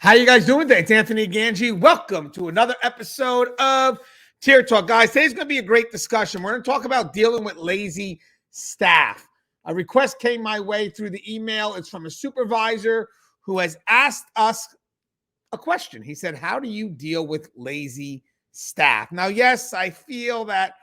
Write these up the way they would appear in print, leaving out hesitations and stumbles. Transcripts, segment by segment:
How you guys doing today? It's Anthony Gangi. Welcome to another episode of Tier Talk. Guys, today's going to be a great discussion. We're going to talk about dealing with lazy staff. A request came my way through the email. It's from a supervisor who has asked us a question. He said, how do you deal with lazy staff? Now, yes, I feel that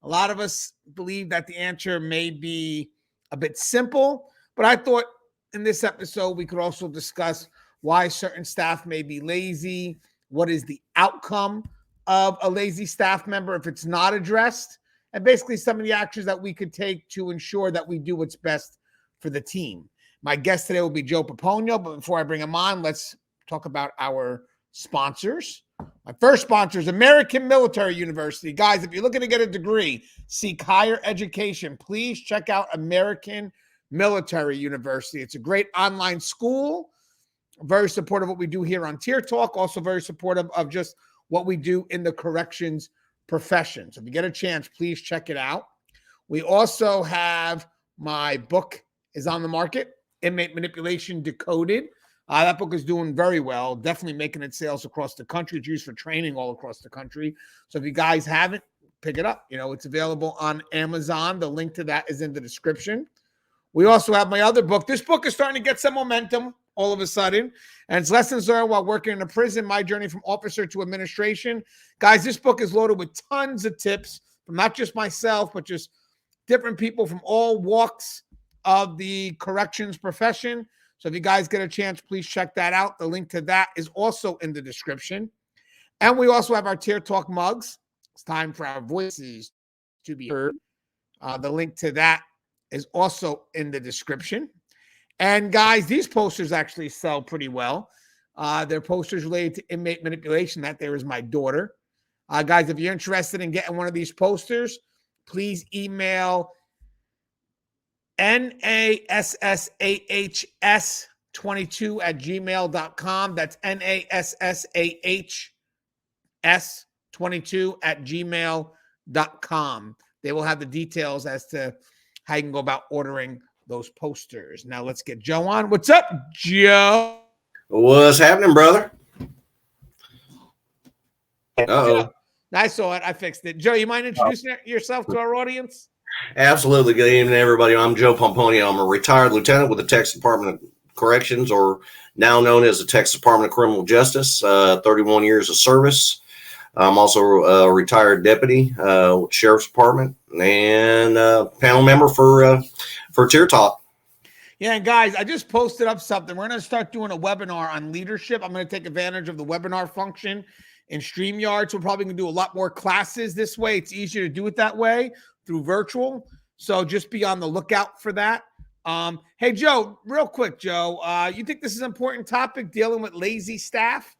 a lot of us believe that the answer may be a bit simple, but I thought in this episode we could also discuss why certain staff may be lazy, what is the outcome of a lazy staff member if it's not addressed, and basically some of the actions that we could take to ensure that we do what's best for the team. My guest today will be Joe Pomponio, but before I bring him on, let's talk about our sponsors. My first sponsor is American Military University. Guys, if you're looking to get a degree, seek higher education, please check out American Military University. It's a great online school. Very supportive of what we do here on Tier Talk. Also very supportive of just what we do in the corrections profession. So if you get a chance, please check it out. We also have my book is on the market, Inmate Manipulation Decoded. That book is doing very well, definitely making its sales across the country. It's used for training all across the country. So if you guys haven't, pick it up. You know, it's available on Amazon. The link to that is in the description. We also have my other book. This book is starting to get some momentum all of a sudden, and it's Lessons Learned While Working in a Prison, My Journey from Officer to Administration. Guys, this book is loaded with tons of tips from not just myself, but just different people from all walks of the corrections profession. So if you guys get a chance, please check that out. The link to that is also in the description. And we also have our Tier Talk mugs. It's time for our voices to be heard. The link to that is also in the description. And guys, these posters actually sell pretty well. They're posters related to inmate manipulation. That there is my daughter. Guys, if you're interested in getting one of these posters, please email nassahs22@gmail.com. That's nassahs22@gmail.com. They will have the details as to how you can go about ordering those posters. Now let's get Joe on. What's up, Joe? What's happening, brother? Uh-oh. I saw it. I fixed it. Joe, you mind introducing yourself to our audience? Absolutely. Good evening, everybody. I'm Joe Pomponio. I'm a retired lieutenant with the Texas Department of Corrections, or now known as the Texas Department of Criminal Justice, 31 years of service. I'm also a retired deputy with the Sheriff's Department and panel member for Tier Talk. Yeah, and guys, I just posted up something. We're going to start doing a webinar on leadership. I'm going to take advantage of the webinar function in StreamYard. So we're probably going to do a lot more classes this way. It's easier to do it that way through virtual. So just be on the lookout for that. Hey, Joe, real quick, Joe, you think this is an important topic, dealing with lazy staff?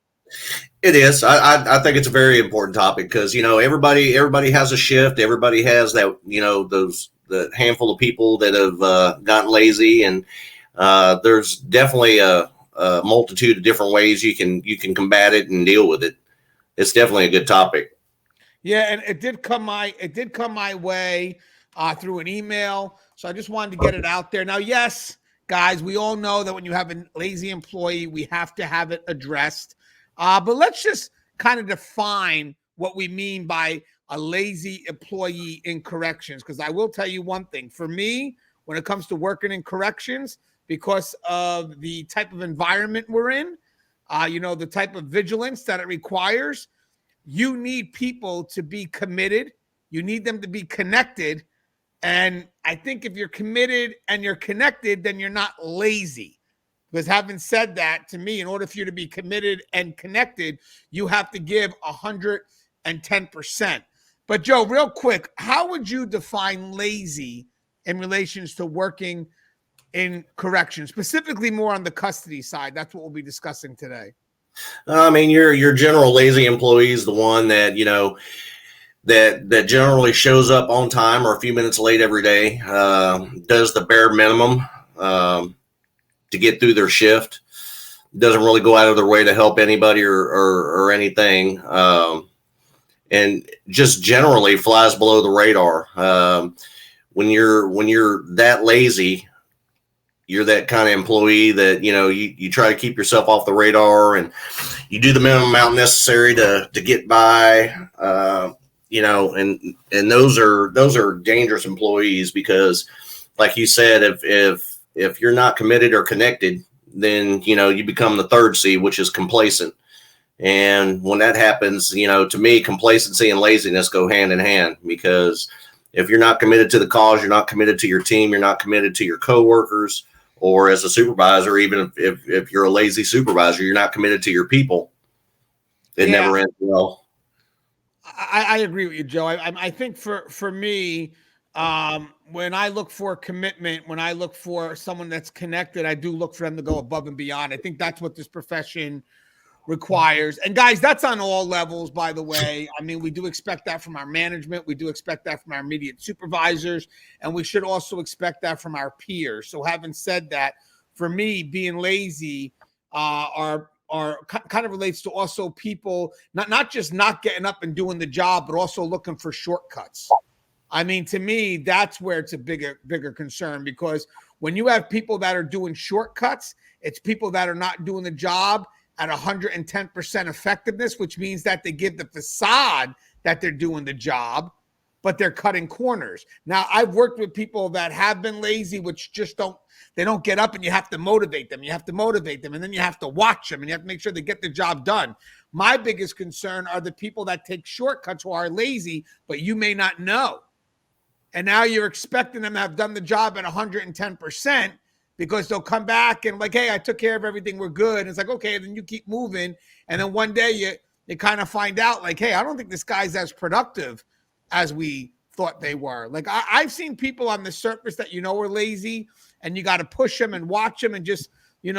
It is. I think it's a very important topic because, you know, everybody has a shift. Everybody has that, you know, the handful of people that have gotten lazy, and there's definitely a multitude of different ways you can combat it and deal with it. It's definitely a good topic. Yeah, and it did come my way through an email, so I just wanted to get it out there. Now, yes, guys, we all know that when you have a lazy employee, we have to have it addressed. But let's just kind of define what we mean by a lazy employee in corrections, because I will tell you one thing. For me, when it comes to working in corrections, because of the type of environment we're in, you know, the type of vigilance that it requires, you need people to be committed. You need them to be connected. And I think if you're committed and you're connected, then you're not lazy. Because having said that, to me, in order for you to be committed and connected, you have to give 110%. But Joe, real quick, how would you define lazy in relations to working in corrections, specifically more on the custody side? That's what we'll be discussing today. I mean, your general lazy employee is the one that, you know, that generally shows up on time or a few minutes late every day, does the bare minimum to get through their shift, doesn't really go out of their way to help anybody or anything, and just generally flies below the radar. When you're that lazy, you're that kind of employee that, you try to keep yourself off the radar, and you do the minimum amount necessary to get by. And those are dangerous employees, because, like you said, if you're not committed or connected, then you become the third C, which is complacent. And when that happens, to me, complacency and laziness go hand in hand, because if you're not committed to the cause, you're not committed to your team, you're not committed to your coworkers, or as a supervisor, even if you're a lazy supervisor, you're not committed to your people. It never ends well. I agree with you, Joe. I think for me, when I look for commitment, when I look for someone that's connected, I do look for them to go above and beyond. I think that's what this profession requires. And guys, that's on all levels, by the way. I mean, we do expect that from our management. We do expect that from our immediate supervisors. And we should also expect that from our peers. So having said that, for me, being lazy are kind of relates to also people not just not getting up and doing the job, but also looking for shortcuts. I mean, to me, that's where it's a bigger concern, because when you have people that are doing shortcuts, it's people that are not doing the job at 110% effectiveness, which means that they give the facade that they're doing the job, but they're cutting corners. Now, I've worked with people that have been lazy, which just don't get up, and you have to motivate them. You have to motivate them, and then you have to watch them, and you have to make sure they get the job done. My biggest concern are the people that take shortcuts who are lazy, but you may not know. And now you're expecting them to have done the job at 110%, because they'll come back and like, hey, I took care of everything, we're good. And it's like, okay, then you keep moving. And then one day you kind of find out like, hey, I don't think this guy's as productive as we thought they were. Like I've seen people on the surface that are lazy, and you got to push them and watch them, and just, you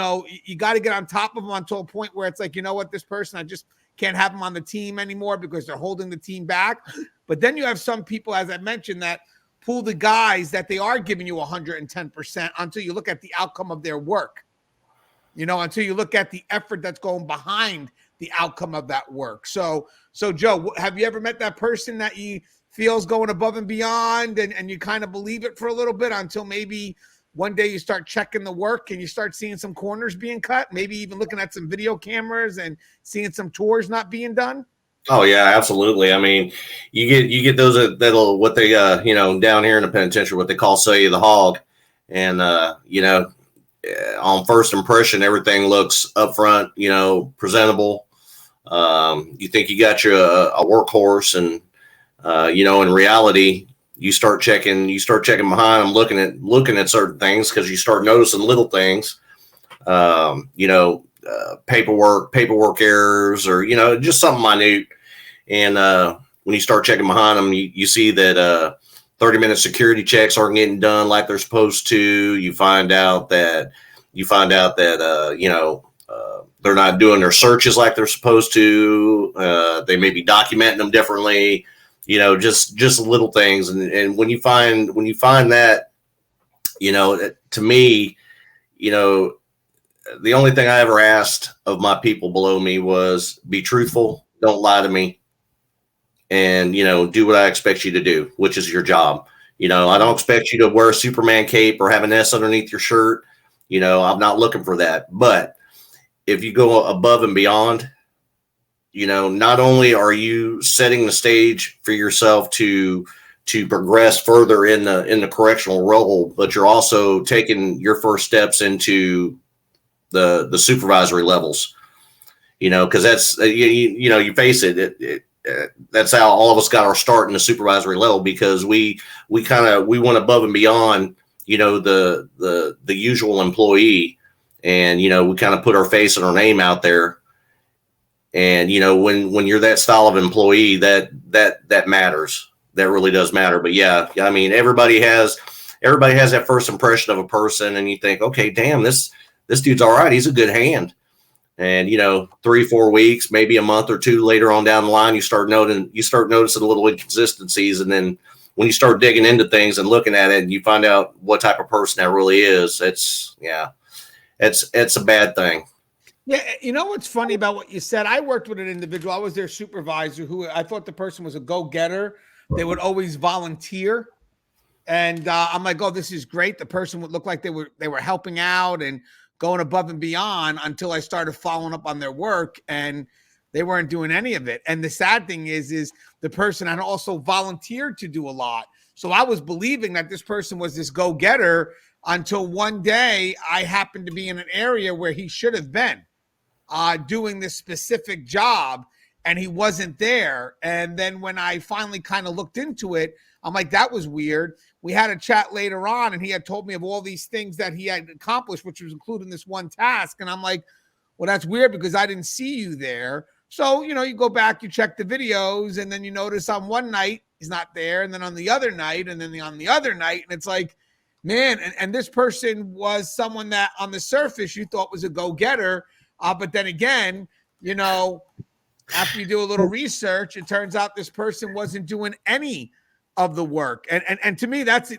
got to get on top of them until a point where it's like, you know what, this person, I just can't have them on the team anymore because they're holding the team back. But then you have some people, as I mentioned, that pull the guys that they are giving you 110% until you look at the outcome of their work, until you look at the effort that's going behind the outcome of that work. So Joe, have you ever met that person that you feels going above and beyond, and you kind of believe it for a little bit until maybe one day you start checking the work and you start seeing some corners being cut, maybe even looking at some video cameras and seeing some tours not being done? Oh yeah, absolutely. I mean, you get those that'll what they down here in the penitentiary, what they call sell you the hog, and on first impression everything looks upfront, presentable. You think you got you a workhorse, and in reality you start checking behind them, looking at certain things, because you start noticing little things, paperwork errors, or just something minute. And when you start checking behind them, you see that 30-minute security checks aren't getting done like they're supposed to. You find out that they're not doing their searches like they're supposed to. They may be documenting them differently. Just little things. And when you find that, to me, the only thing I ever asked of my people below me was be truthful, don't lie to me, and, do what I expect you to do, which is your job. I don't expect you to wear a Superman cape or have an S underneath your shirt. I'm not looking for that. But if you go above and beyond, not only are you setting the stage for yourself to progress further in the correctional role, but you're also taking your first steps into the supervisory levels, because that's, you face it, that's how all of us got our start in the supervisory level, because we went above and beyond, the usual employee, and, we kind of put our face and our name out there. And, when you're that style of employee, that matters. That really does matter. But yeah, I mean, everybody has that first impression of a person, and you think, okay, damn, this dude's all right. He's a good hand. And, 3-4 weeks, maybe a month or two later on down the line, you start noticing a little inconsistencies. And then when you start digging into things and looking at it, and you find out what type of person that really is, it's a bad thing. Yeah, what's funny about what you said? I worked with an individual. I was their supervisor, who I thought the person was a go-getter. They would always volunteer. And I'm like, oh, this is great. The person would look like they were helping out and going above and beyond until I started following up on their work, and they weren't doing any of it. And the sad thing is the person had also volunteered to do a lot. So I was believing that this person was this go-getter until one day I happened to be in an area where he should have been doing this specific job, and he wasn't there. And then when I finally kind of looked into it, I'm like, that was weird. We had a chat later on, and he had told me of all these things that he had accomplished, which was including this one task. And I'm like, well, that's weird because I didn't see you there. So, you go back, you check the videos, and then you notice on one night he's not there, and then on the other night, and then on the other night. And it's like, man, and this person was someone that on the surface you thought was a go-getter. But then again, after you do a little research, it turns out this person wasn't doing any of the work. And to me, that's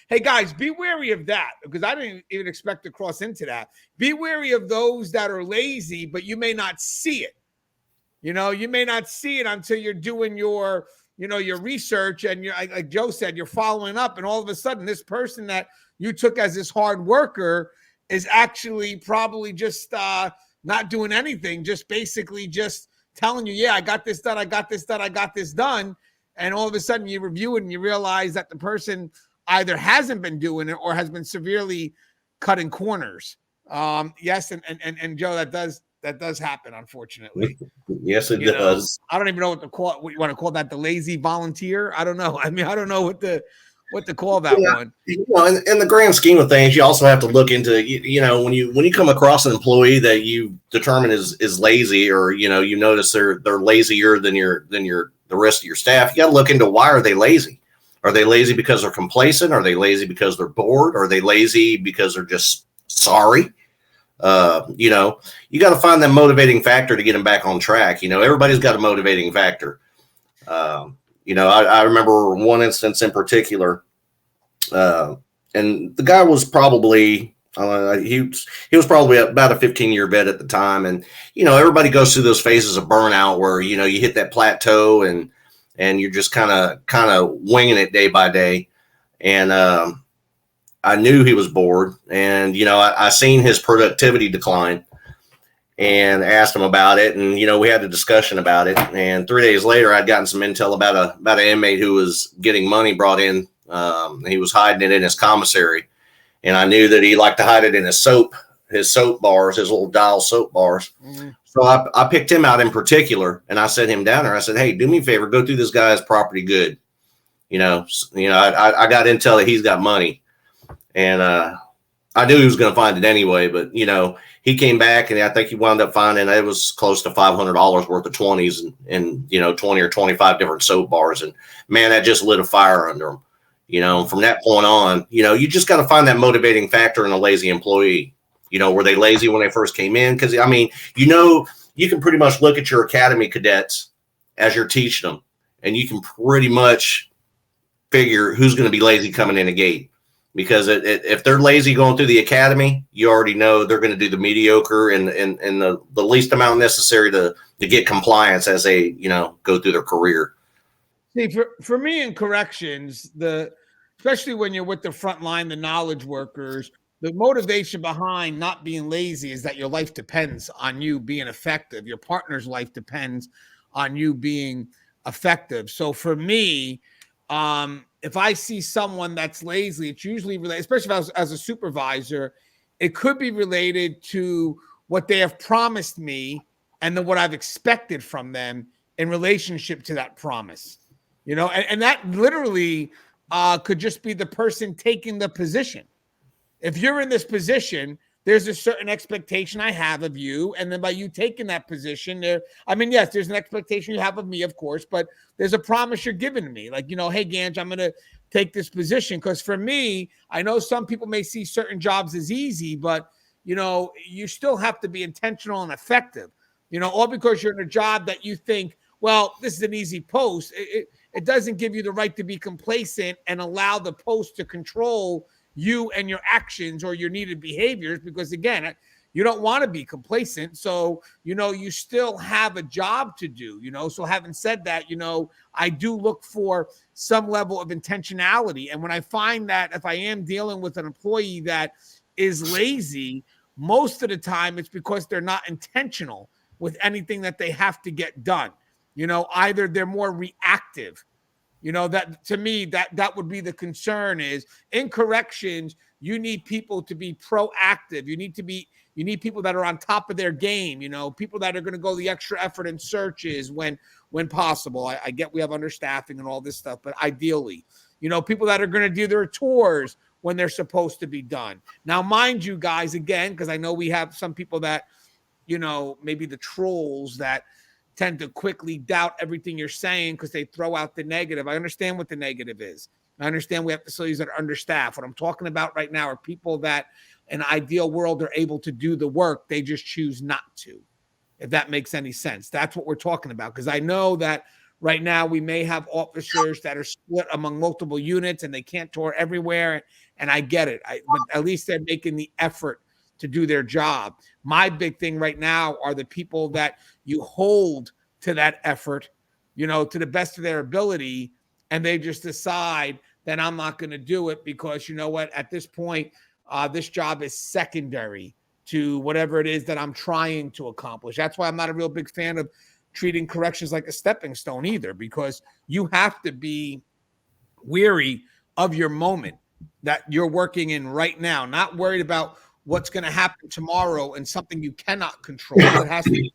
hey guys, be wary of that, because I didn't even expect to cross into that. Be wary of those that are lazy, but you may not see it. You may not see it until you're doing your research, and you're, like Joe said, you're following up, and all of a sudden this person that you took as this hard worker is actually probably just not doing anything, just basically just telling you, yeah, I got this done, I got this done, I got this done. And all of a sudden you review it and you realize that the person either hasn't been doing it or has been severely cutting corners. Yes, and Joe, that does happen, unfortunately. Yes, it does. I don't even know what you want to call that, the lazy volunteer. I don't know. I mean, I don't know what to call that one. In the grand scheme of things, you also have to look into, when you come across an employee that you determine is lazy, or you notice they're lazier than the rest of your staff. You got to look into, why are they lazy? Are they lazy because they're complacent? Are they lazy because they're bored? Are they lazy because they're just sorry? You got to find that motivating factor to get them back on track. Everybody's got a motivating factor. I remember one instance in particular, and the guy was probably, he was probably about a 15-year vet at the time. And, everybody goes through those phases of burnout where, you hit that plateau and you're just kind of winging it day by day. And, I knew he was bored, and, I seen his productivity decline and asked him about it. And, we had a discussion about it. And 3 days later, I'd gotten some intel about an inmate who was getting money brought in. He was hiding it in his commissary. And I knew that he liked to hide it in his soap bars, his little dial soap bars. Mm-hmm. So I picked him out in particular, and I sent him down there. I said, hey, do me a favor, go through this guy's property good. I got intel that he's got money. And I knew he was going to find it anyway, but, he came back, and I think he wound up finding it was close to $500 worth of 20s and 20 or 25 different soap bars. And, man, that just lit a fire under him. From that point on, you just got to find that motivating factor in a lazy employee. Were they lazy when they first came in? Because, I mean, you can pretty much look at your academy cadets as you're teaching them, and you can pretty much figure who's going to be lazy coming in the gate. Because if they're lazy going through the academy, you already know they're going to do the mediocre and the least amount necessary to get compliance as they, go through their career. See, for me in corrections, especially when you're with the front line, the knowledge workers, the motivation behind not being lazy is that your life depends on you being effective. Your partner's life depends on you being effective. So for me, if I see someone that's lazy, it's usually related, especially if I was as a supervisor, it could be related to what they have promised me and then what I've expected from them in relationship to that promise. And that literally could just be the person taking the position. If you're in this position, there's a certain expectation I have of you. And then by you taking that position yes, there's an expectation you have of me, of course, but there's a promise you're giving to me. Like, hey, Gangi, I'm going to take this position. Because for me, I know some people may see certain jobs as easy, but, you still have to be intentional and effective, all because you're in a job that you think, well, this is an easy post. It doesn't give you the right to be complacent and allow the post to control you and your actions or your needed behaviors. Because again, you don't want to be complacent. So, you still have a job to do, So having said that, I do look for some level of intentionality. And when I find that if I am dealing with an employee that is lazy, most of the time it's because they're not intentional with anything that they have to get done. Either they're more reactive. That to me, that would be the concern. Is in corrections, you need people to be proactive. You need people that are on top of their game, people that are going to go the extra effort in searches when possible. I get we have understaffing and all this stuff, but ideally, people that are going to do their tours when they're supposed to be done. Now, mind you guys, again, because I know we have some people that, maybe the trolls that tend to quickly doubt everything you're saying because they throw out the negative. I understand what the negative is. I understand we have facilities that are understaffed. What I'm talking about right now are people that in an ideal world are able to do the work. They just choose not to, if that makes any sense. That's what we're talking about. Because I know that right now we may have officers that are split among multiple units and they can't tour everywhere. And I get it. But at least they're making the effort to do their job. My big thing right now are the people that you hold to that effort, to the best of their ability, and they just decide that I'm not going to do it because, you know what, at this point, this job is secondary to whatever it is that I'm trying to accomplish. That's why I'm not a real big fan of treating corrections like a stepping stone either, because you have to be weary of your moment that you're working in right now, not worried about what's going to happen tomorrow and something you cannot control. It has to be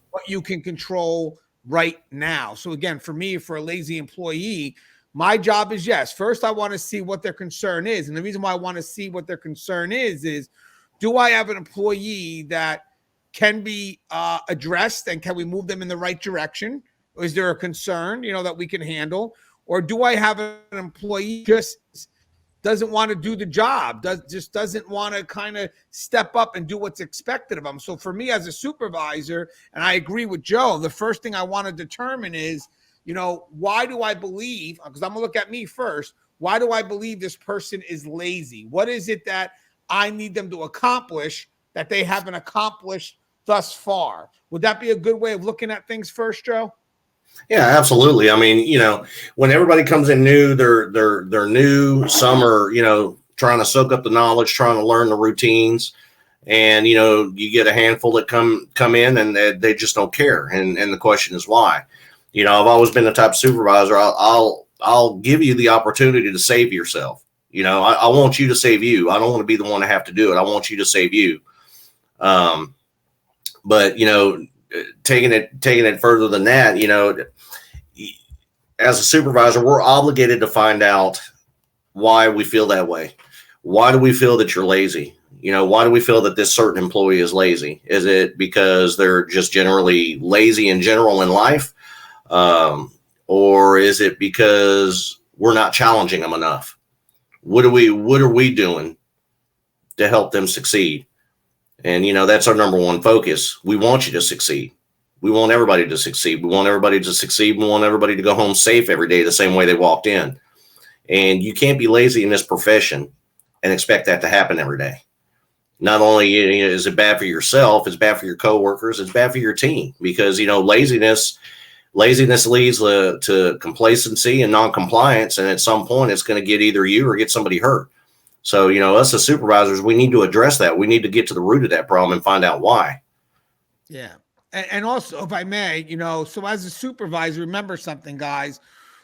what you can control right now. So again, for me, for a lazy employee, my job is, yes, first I want to see what their concern is. And the reason why I want to see what their concern is do I have an employee that can be addressed and can we move them in the right direction? Or is there a concern, that we can handle? Or do I have an employee just doesn't want to do the job, doesn't want to kind of step up and do what's expected of them? So for me as a supervisor, and I agree with Joe, the first thing I want to determine is, why do I believe, because I'm going to look at me first, why do I believe this person is lazy? What is it that I need them to accomplish that they haven't accomplished thus far? Would that be a good way of looking at things first, Joe? Yeah, absolutely. I mean, when everybody comes in new, they're new. Some are, trying to soak up the knowledge, trying to learn the routines, and you get a handful that come in and they just don't care. And the question is why. I've always been the type of supervisor. I'll give you the opportunity to save yourself. I want you to save you. I don't want to be the one to have to do it. I want you to save you. But taking it further than that, as a supervisor, we're obligated to find out why we feel that way. Why do we feel that you're lazy? Why do we feel that this certain employee is lazy? Is it because they're just generally lazy in general in life? Or is it because we're not challenging them enough? What are we doing to help them succeed? And, that's our number one focus. We want you to succeed. We want everybody to succeed. We want everybody to succeed. We want everybody to go home safe every day, the same way they walked in. And you can't be lazy in this profession and expect that to happen every day. Not only is it bad for yourself, it's bad for your coworkers, it's bad for your team, because, laziness leads to complacency and non-compliance. And at some point it's going to get either you or get somebody hurt. So, us as supervisors, we need to address that. We need to get to the root of that problem and find out why. Yeah. And also, if I may, so as a supervisor, remember something, guys.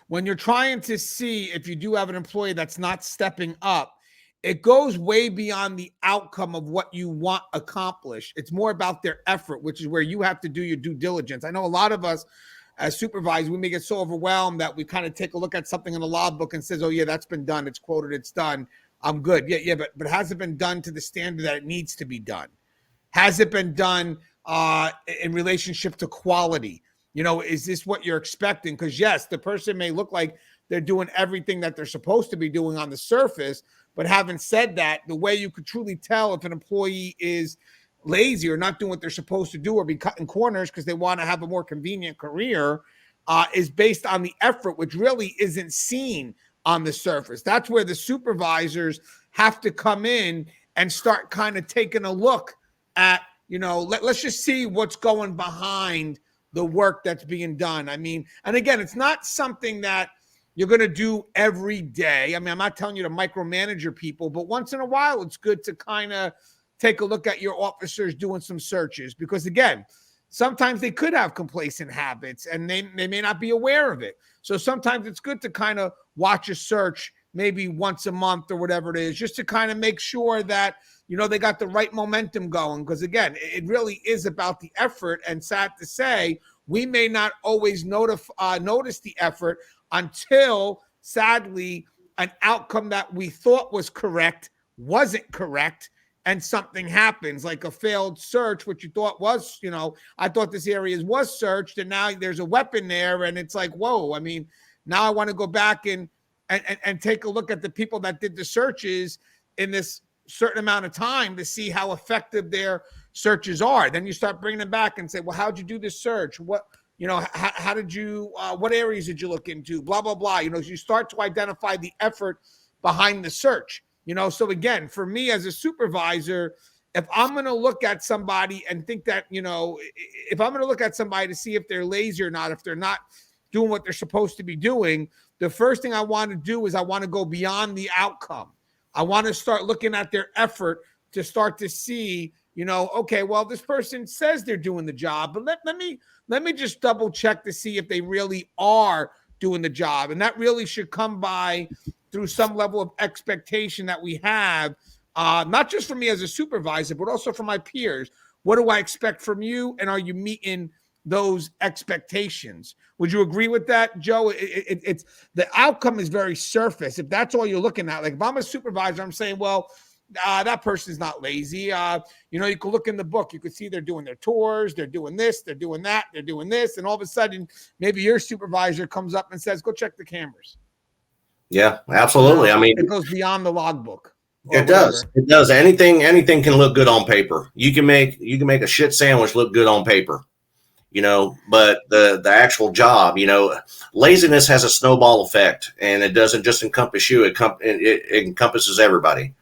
When you're trying to see if you do have an employee that's not stepping up, it goes way beyond the outcome of what you want accomplished. It's more about their effort, which is where you have to do your due diligence. I know a lot of us as supervisors, we may get so overwhelmed that we kind of take a look at something in the logbook and says, oh, yeah, that's been done. It's quoted. It's done. I'm good. Yeah, but has it been done to the standard that it needs to be done? Has it been done in relationship to quality? Is this what you're expecting? Because yes, the person may look like they're doing everything that they're supposed to be doing on the surface, but having said that, the way you could truly tell if an employee is lazy or not doing what they're supposed to do or be cutting corners because they want to have a more convenient career is based on the effort, which really isn't seen on the surface. That's where the supervisors have to come in and start kind of taking a look at let's just see what's going behind the work that's being done. I mean, and again, it's not something that you're going to do every day. I mean, I'm not telling you to micromanage your people, but once in a while, it's good to kind of take a look at your officers doing some searches, because again, sometimes they could have complacent habits and they may not be aware of it. So sometimes it's good to kind of watch a search maybe once a month or whatever it is, just to kind of make sure that, they got the right momentum going. Because again, it really is about the effort. And sad to say, we may not always notice the effort until, sadly, an outcome that we thought was correct wasn't correct, and something happens, like a failed search, which you thought was, I thought this area was searched, and now there's a weapon there, and it's like, whoa. I mean, now I want to go back and take a look at the people that did the searches in this certain amount of time to see how effective their searches are. Then you start bringing them back and say, well, how'd you do this search? What, how did you, what areas did you look into? Blah, blah, blah. You start to identify the effort behind the search. So again, for me as a supervisor, if I'm going to look at somebody and think that, if I'm going to look at somebody to see if they're lazy or not, if they're not doing what they're supposed to be doing, the first thing I want to do is I want to go beyond the outcome. I want to start looking at their effort to start to see, okay, well, this person says they're doing the job, but let me just double check to see if they really are doing the job. And that really should come by through some level of expectation that we have, not just from me as a supervisor, but also from my peers. What do I expect from you? And are you meeting those expectations? Would you agree with that, Joe? It's the outcome is very surface. If that's all you're looking at, like if I'm a supervisor, I'm saying, well, that person's not lazy. You can look in the book. You could see they're doing their tours. They're doing this. They're doing that. They're doing this. And all of a sudden, maybe your supervisor comes up and says, go check the cameras. Yeah, absolutely. I mean, it goes beyond the logbook. It does. It does. Anything can look good on paper. You can make a shit sandwich look good on paper. But the actual job, laziness has a snowball effect, and it doesn't just encompass you. It encompasses everybody.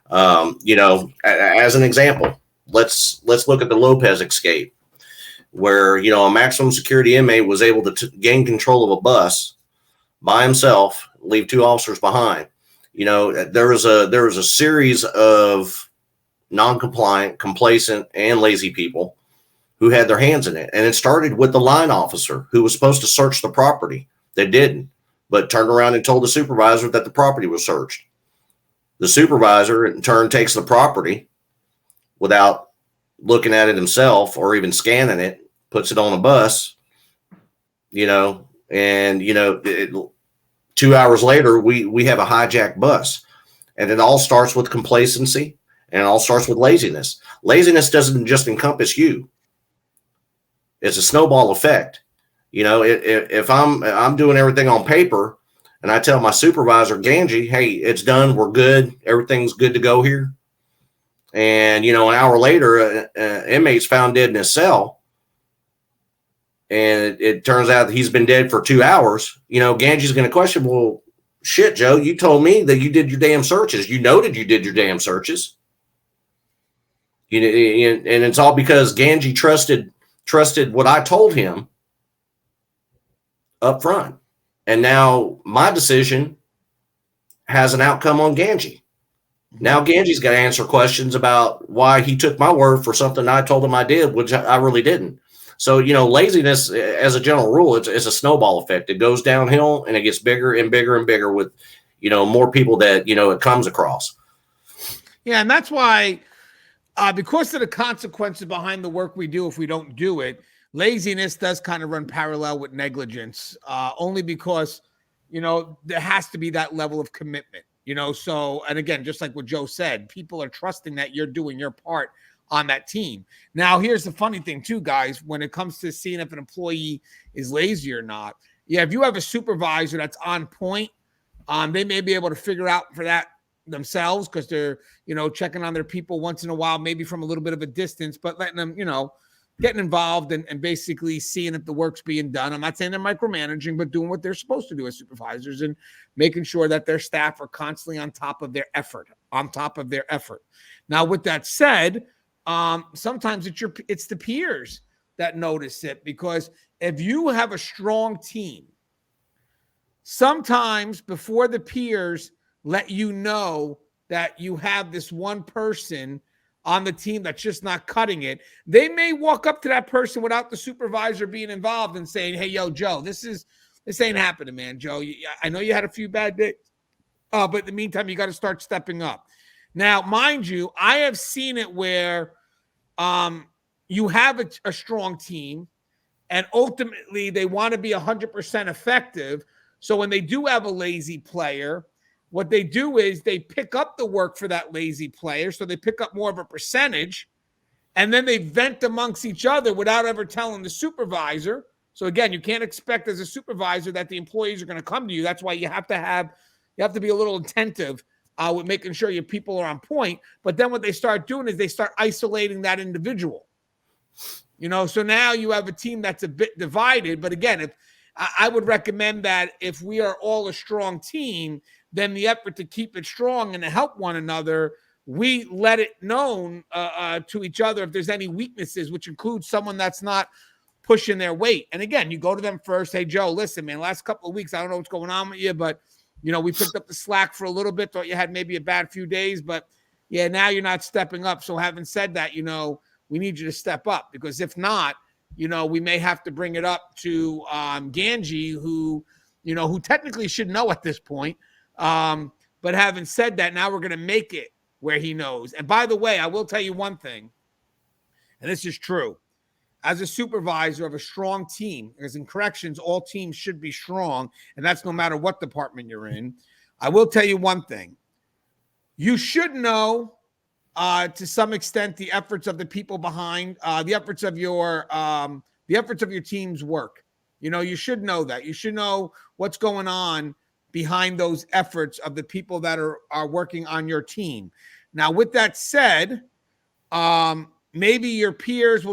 As an example, let's look at the Lopez escape, where, a maximum security inmate was able to gain control of a bus by himself, leave two officers behind. There was a series of non-compliant, complacent, and lazy people who had their hands in it. And it started with the line officer who was supposed to search the property. They didn't, but turned around and told the supervisor that the property was searched. The supervisor in turn takes the property without looking at it himself or even scanning it, puts it on a bus, and 2 hours later, we have a hijacked bus. And it all starts with complacency, and it all starts with laziness. Laziness doesn't just encompass you. It's a snowball effect. If I'm doing everything on paper and I tell my supervisor, Gangi, hey, it's done, we're good, everything's good to go here. And, an hour later, inmate's found dead in his cell. And it turns out that he's been dead for 2 hours. Ganji's going to question, well, shit, Joe, you told me that you did your damn searches. You noted you did your damn searches. And it's all because Gangi trusted what I told him up front. And now my decision has an outcome on Gangi. Now Ganji's got to answer questions about why he took my word for something I told him I did, which I really didn't. So, laziness as a general rule, it's a snowball effect. It goes downhill and it gets bigger and bigger and bigger with, more people that, it comes across. Yeah. And that's why, because of the consequences behind the work we do, if we don't do it, laziness does kind of run parallel with negligence, only because, there has to be that level of commitment, so, and again, just like what Joe said, people are trusting that you're doing your part on that team. Now, here's the funny thing too, guys, when it comes to seeing if an employee is lazy or not. Yeah. If you have a supervisor that's on point, they may be able to figure out for that themselves, because they're, checking on their people once in a while, maybe from a little bit of a distance, but letting them, getting involved and basically seeing if the work's being done. I'm not saying they're micromanaging, but doing what they're supposed to do as supervisors and making sure that their staff are constantly on top of their effort. Now, with that said, sometimes it's the peers that notice it, because if you have a strong team, sometimes before the peers let you know that you have this one person on the team that's just not cutting it, they may walk up to that person without the supervisor being involved and saying, hey, yo, Joe, this ain't happening, man. Joe, I know you had a few bad days, but in the meantime, you got to start stepping up. Now, mind you, I have seen it where you have a strong team, and ultimately they want to be 100% effective. So when they do have a lazy player, what they do is they pick up the work for that lazy player. So they pick up more of a percentage, and then they vent amongst each other without ever telling the supervisor. So again, you can't expect as a supervisor that the employees are going to come to you. That's why you have to be a little attentive with making sure your people are on point. But then what they start doing is they start isolating that individual. So now you have a team that's a bit divided. But again, if I would recommend that if we are all a strong team, then the effort to keep it strong and to help one another, we let it known to each other if there's any weaknesses, which includes someone that's not pushing their weight. And again, you go to them first. Hey, Joe, listen, man, last couple of weeks, I don't know what's going on with you, but, we picked up the slack for a little bit. Thought you had maybe a bad few days, but yeah, now you're not stepping up. So having said that, we need you to step up, because if not, we may have to bring it up to Gangi, who technically should know at this point. But having said that, now we're going to make it where he knows. And by the way, I will tell you one thing, and this is true. As a supervisor of a strong team, because in corrections, all teams should be strong, and that's no matter what department you're in. I will tell you one thing. You should know to some extent the efforts of the people behind, the efforts of your team's work. You should know that. You should know what's going on behind those efforts of the people that are working on your team. Now, with that said, maybe your peers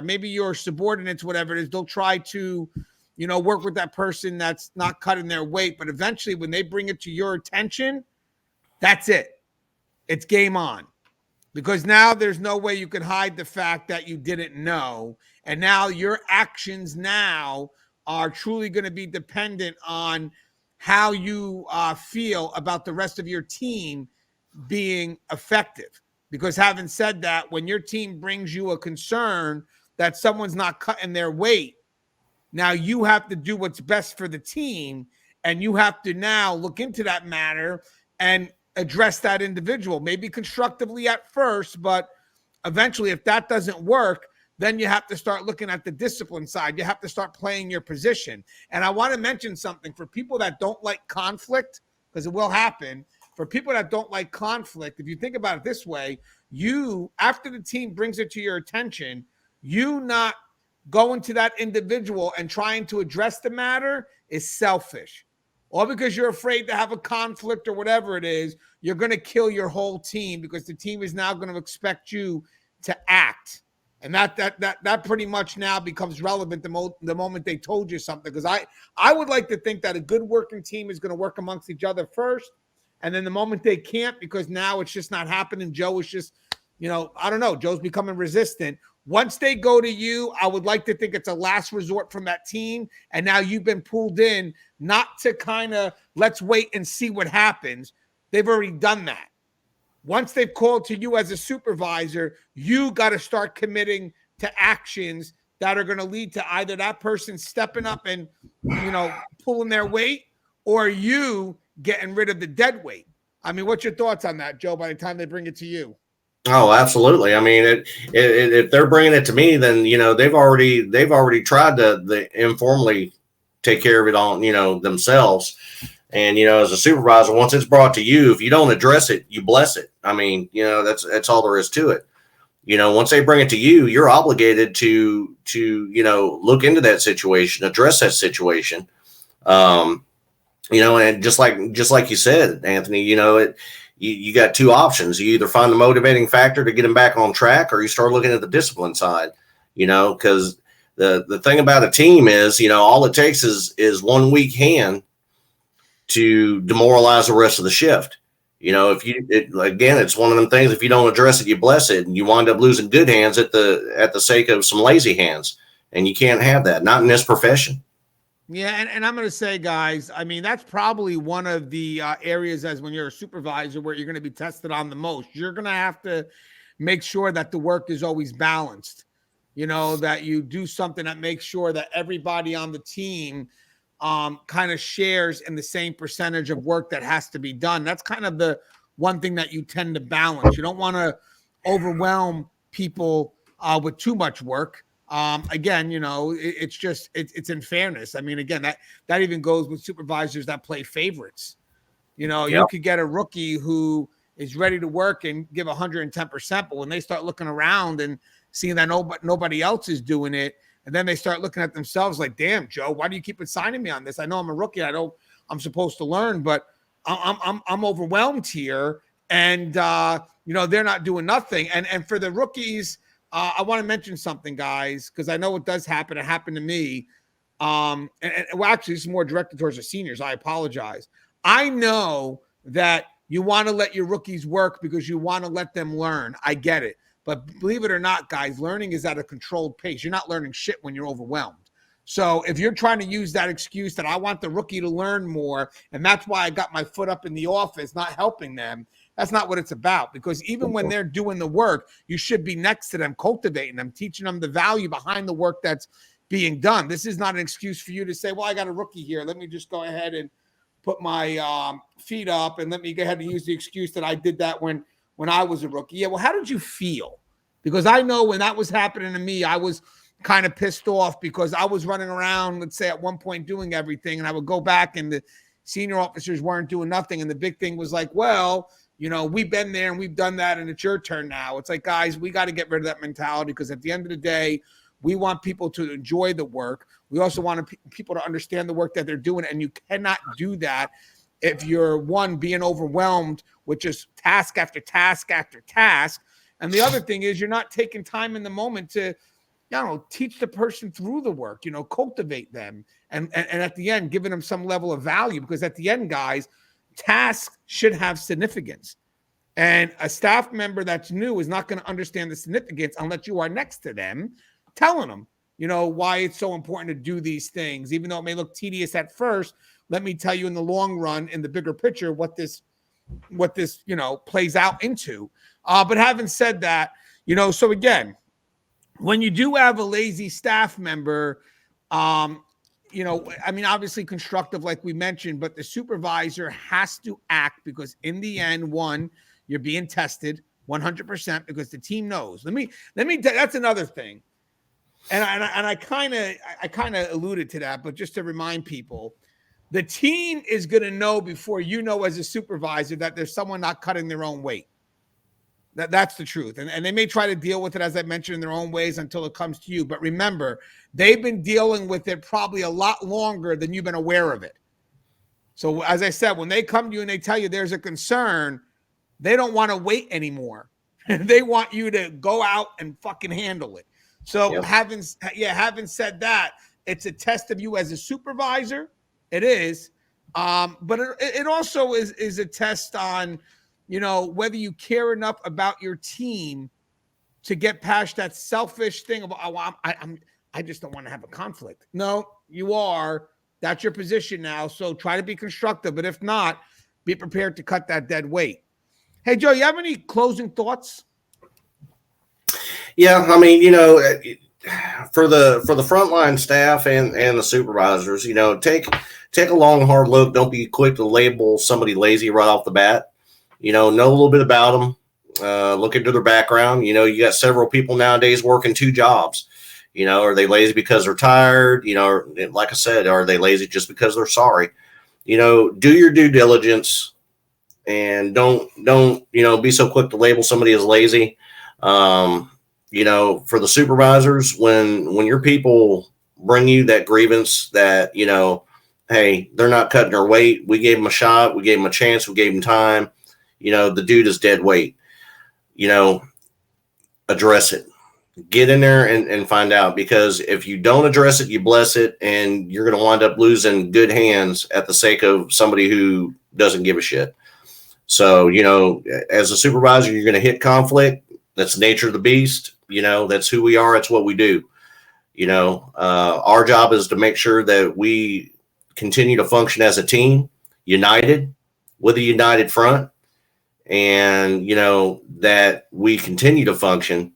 maybe your subordinates, whatever it is, they'll try to, work with that person that's not cutting their weight. But eventually when they bring it to your attention, that's it. It's game on. Because now there's no way you can hide the fact that you didn't know. And now your actions now are truly going to be dependent on how you feel about the rest of your team being effective. Because having said that, when your team brings you a concern that someone's not cutting their weight, now you have to do what's best for the team, and you have to now look into that matter and address that individual, maybe constructively at first, but eventually if that doesn't work, then you have to start looking at the discipline side. You have to start playing your position. And I want to mention something for people that don't like conflict, because it will happen. For people that don't like conflict, if you think about it this way, you, after the team brings it to your attention, you not going to that individual and trying to address the matter is selfish. Or because you're afraid to have a conflict or whatever it is, you're going to kill your whole team, because the team is now going to expect you to act. And that pretty much now becomes relevant the moment they told you something. Because I would like to think that a good working team is going to work amongst each other first. And then the moment they can't, because now it's just not happening, Joe is just, I don't know, Joe's becoming resistant. Once they go to you, I would like to think it's a last resort from that team. And now you've been pulled in, not to kind of let's wait and see what happens. They've already done that. Once they've called to you as a supervisor, you got to start committing to actions that are going to lead to either that person stepping up and, pulling their weight, or you getting rid of the dead weight. I mean, what's your thoughts on that, Joe, by the time they bring it to you? Oh, absolutely. I mean, if they're bringing it to me, then, they've already tried to informally take care of it on, themselves. And, as a supervisor, once it's brought to you, if you don't address it, you bless it. I mean, that's all there is to it. Once they bring it to you, you're obligated to look into that situation, address that situation. And just like you said, Anthony, you got two options. You either find the motivating factor to get them back on track, or you start looking at the discipline side, because the thing about a team is, all it takes is one weak hand to demoralize the rest of the shift. Again, it's one of them things. If you don't address it, you bless it, and you wind up losing good hands at the sake of some lazy hands, and you can't have that. Not in this profession. Yeah, and I'm going to say, guys, I mean, that's probably one of the areas as when you're a supervisor where you're going to be tested on the most. You're going to have to make sure that the work is always balanced. That you do something that makes sure that everybody on the team kind of shares in the same percentage of work that has to be done. That's kind of the one thing that you tend to balance. You don't want to overwhelm people with too much work. Again, it's in fairness. I mean, again, that even goes with supervisors that play favorites. You could get a rookie who is ready to work and give 110%, but when they start looking around and seeing that nobody else is doing it, and then they start looking at themselves like, damn, Joe, why do you keep assigning me on this? I know I'm a rookie. I know I'm supposed to learn, but I'm overwhelmed here. And, they're not doing nothing. And for the rookies, I want to mention something, guys, because I know it does happen. It happened to me. Well, actually, this is more directed towards the seniors. I apologize. I know that you want to let your rookies work because you want to let them learn. I get it. But believe it or not, guys, learning is at a controlled pace. You're not learning shit when you're overwhelmed. So if you're trying to use that excuse that I want the rookie to learn more, and that's why I got my foot up in the office, not helping them, that's not what it's about. Because even when they're doing the work, you should be next to them, cultivating them, teaching them the value behind the work that's being done. This is not an excuse for you to say, well, I got a rookie here. Let me just go ahead and put my feet up and let me go ahead and use the excuse that I did that when I was a rookie. Yeah, well, how did you feel? Because I know when that was happening to me, I was kind of pissed off because I was running around, let's say at one point doing everything, and I would go back and the senior officers weren't doing nothing. And the big thing was like, well, we've been there and we've done that and it's your turn now. It's like, guys, we got to get rid of that mentality because at the end of the day, we want people to enjoy the work. We also want people to understand the work that they're doing. And you cannot do that if you're being overwhelmed with just task after task after task. And the other thing is you're not taking time in the moment to, teach the person through the work, cultivate them. And at the end, giving them some level of value, because at the end, guys, tasks should have significance. And a staff member that's new is not going to understand the significance unless you are next to them, telling them, why it's so important to do these things. Even though it may look tedious at first, let me tell you in the long run, in the bigger picture, what this plays out into. But having said that, so again, when you do have a lazy staff member, obviously constructive, like we mentioned, but the supervisor has to act because in the end, you're being tested 100% because the team knows. Let me, that's another thing. And I kind of alluded to that, but just to remind people, the team is going to know before you know as a supervisor that there's someone not cutting their own weight. That's the truth. And they may try to deal with it, as I mentioned, in their own ways until it comes to you. But remember, they've been dealing with it probably a lot longer than you've been aware of it. So as I said, when they come to you and they tell you there's a concern, they don't want to wait anymore. They want you to go out and fucking handle it. So having said that, it's a test of you as a supervisor. It is. But it also is a test on, whether you care enough about your team to get past that selfish thing of, I just don't want to have a conflict. No, you are. That's your position now. So try to be constructive. But if not, be prepared to cut that dead weight. Hey, Joe, you have any closing thoughts? Yeah, I mean, for the frontline staff and the supervisors, take a long, hard look. Don't be quick to label somebody lazy right off the bat. Know a little bit about them. Look into their background. You got several people nowadays working 2 jobs. Are they lazy because they're tired? Like I said, are they lazy just because they're sorry? Do your due diligence and don't be so quick to label somebody as lazy. For the supervisors, when your people bring you that grievance that, hey, they're not cutting their weight. We gave them a shot. We gave them a chance. We gave them time. The dude is dead weight. Address it. Get in there and find out, because if you don't address it, you bless it, and you're going to wind up losing good hands at the sake of somebody who doesn't give a shit. So, as a supervisor, you're going to hit conflict. That's the nature of the beast. That's who we are. That's what we do. Our job is to make sure that we continue to function as a team, united, with a united front, and, that we continue to function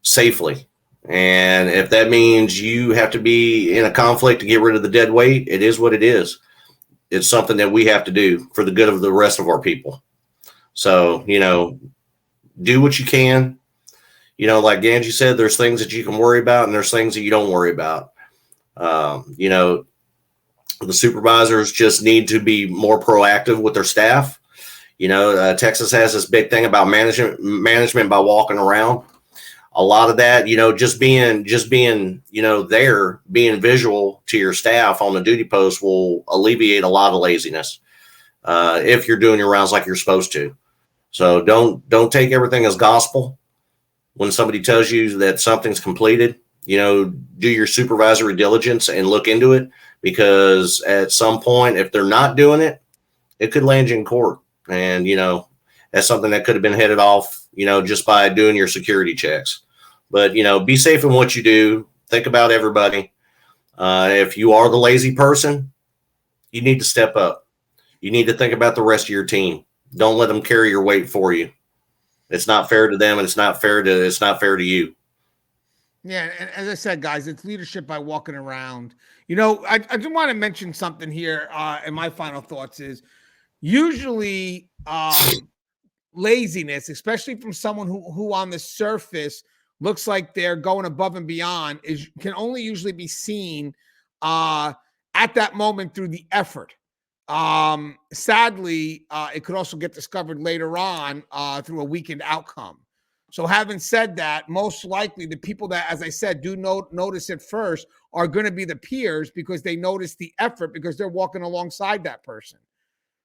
safely. And if that means you have to be in a conflict to get rid of the dead weight, it is what it is. It's something that we have to do for the good of the rest of our people. So, do what you can. Like Gangi said, there's things that you can worry about and there's things that you don't worry about. The supervisors just need to be more proactive with their staff. Texas has this big thing about management by walking around. A lot of that, just being, there, being visual to your staff on the duty post will alleviate a lot of laziness if you're doing your rounds like you're supposed to. So don't take everything as gospel. When somebody tells you that something's completed, do your supervisory diligence and look into it, because at some point, if they're not doing it, it could land you in court. And, that's something that could have been headed off, just by doing your security checks. But, be safe in what you do. Think about everybody. If you are the lazy person, you need to step up. You need to think about the rest of your team. Don't let them carry your weight for you. It's not fair to them, and it's not fair to you. Yeah, and as I said, guys, it's leadership by walking around. I do want to mention something here. And my final thoughts is usually laziness, especially from someone who on the surface looks like they're going above and beyond, can only usually be seen at that moment through the effort. Sadly, it could also get discovered later on through a weakened outcome. So having said that, most likely the people that, as I said, do notice it first are going to be the peers, because they notice the effort because they're walking alongside that person.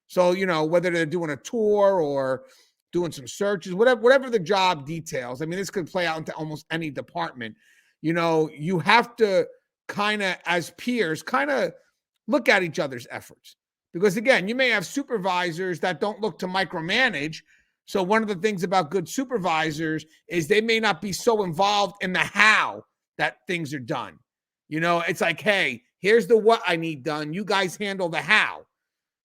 So, whether they're doing a tour or doing some searches, whatever the job details. I mean, this could play out into almost any department. You have to kind of, as peers, kind of look at each other's efforts. Because again, you may have supervisors that don't look to micromanage. So one of the things about good supervisors is they may not be so involved in the how that things are done. It's like, hey, here's the what I need done. You guys handle the how.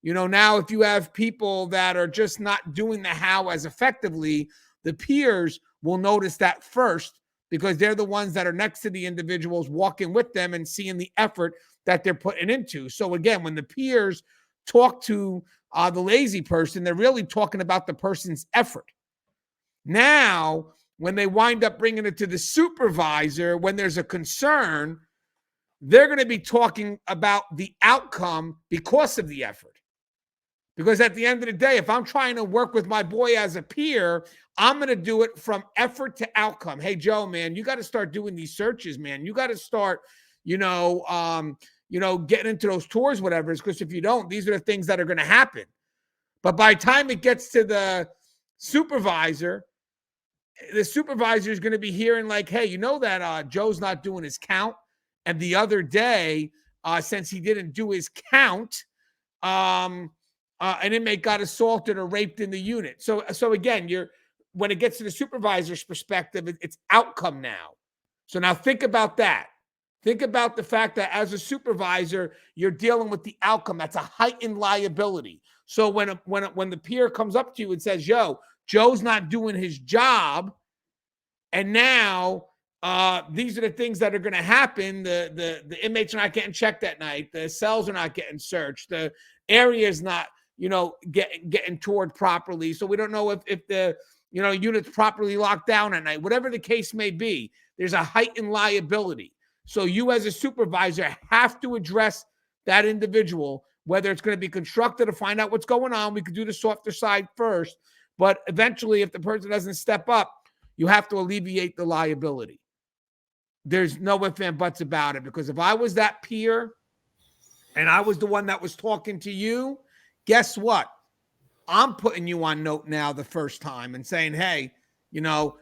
Now if you have people that are just not doing the how as effectively, the peers will notice that first, because they're the ones that are next to the individuals, walking with them and seeing the effort that they're putting into. So again, when the peers talk to the lazy person, they're really talking about the person's effort. Now, when they wind up bringing it to the supervisor, when there's a concern, they're going to be talking about the outcome because of the effort. Because at the end of the day, if I'm trying to work with my boy as a peer, I'm going to do it from effort to outcome. Hey, Joe, man, you got to start doing these searches, man. You got to start, getting into those tours, whatever. Because if you don't, these are the things that are going to happen. But by the time it gets to the supervisor is going to be hearing like, hey, that Joe's not doing his count. And the other day, since he didn't do his count, an inmate got assaulted or raped in the unit. So again, when it gets to the supervisor's perspective, it's outcome now. So now think about that. Think about the fact that as a supervisor, you're dealing with the outcome. That's a heightened liability. So when the peer comes up to you and says, yo, Joe's not doing his job, and now these are the things that are going to happen. The inmates are not getting checked at night. The cells are not getting searched. The area is not, getting toured properly. So we don't know if the, unit's properly locked down at night. Whatever the case may be, there's a heightened liability. So you as a supervisor have to address that individual, whether it's going to be constructive to find out what's going on. We could do the softer side first. But eventually, if the person doesn't step up, you have to alleviate the liability. There's no ifs and buts about it, because if I was that peer and I was the one that was talking to you, guess what? I'm putting you on note now the first time and saying, hey,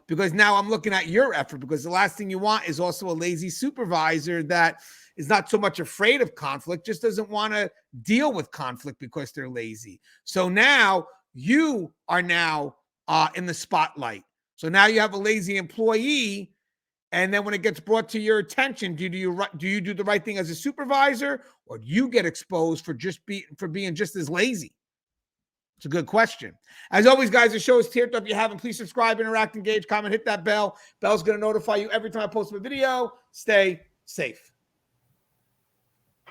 because now I'm looking at your effort, because the last thing you want is also a lazy supervisor that is not so much afraid of conflict, just doesn't want to deal with conflict because they're lazy. So now you are now in the spotlight. So now you have a lazy employee, and then when it gets brought to your attention, do you do the right thing as a supervisor, or do you get exposed for being just as lazy? It's a good question. As always, guys, the show is tiered up. If you haven't, please subscribe, interact, engage, comment, hit that bell. Bell's going to notify you every time I post a video. Stay safe.